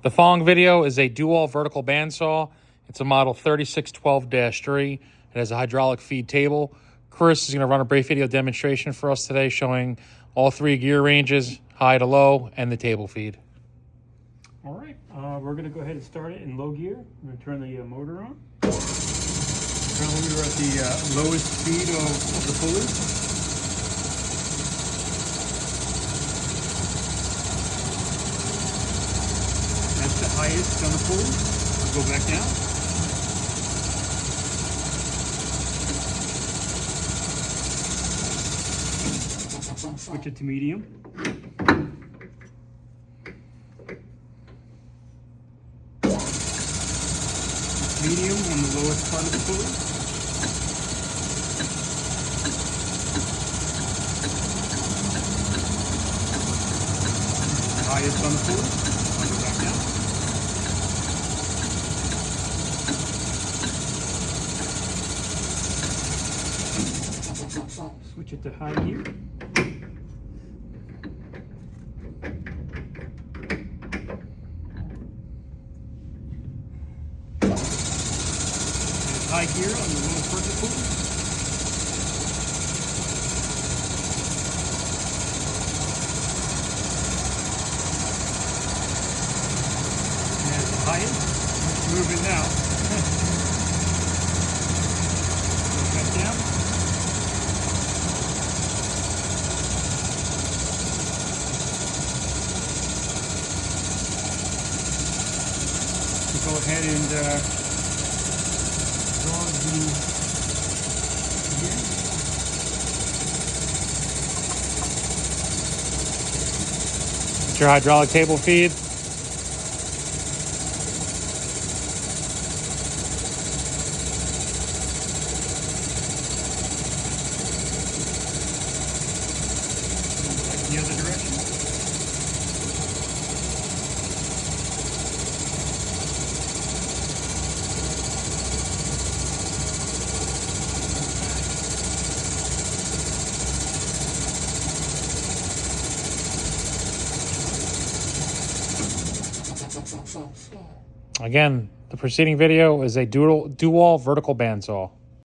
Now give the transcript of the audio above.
The following video is a DoALL vertical bandsaw. It's a model 3612-3. It has a hydraulic feed table. Chris is going to run a brief video demonstration for us today showing all three gear ranges, high to low, and the table feed. All right, we're going to go ahead and start it in low gear. I'm going to turn the motor on. Currently we're at the lowest speed of the pulley. That's the highest on the pulley. We'll go back down. Switch it to medium. Medium on the lowest part of the pulley. Highest on the pulley. I'll go back down. Switch it to high gear. High gear on the lowest part of the pulley. And that's the highest. Let's move it now. Go back down. Go ahead and draw the gear. It's your hydraulic table feed. Like the other direction. Again, the preceding video is a DoALL vertical bandsaw.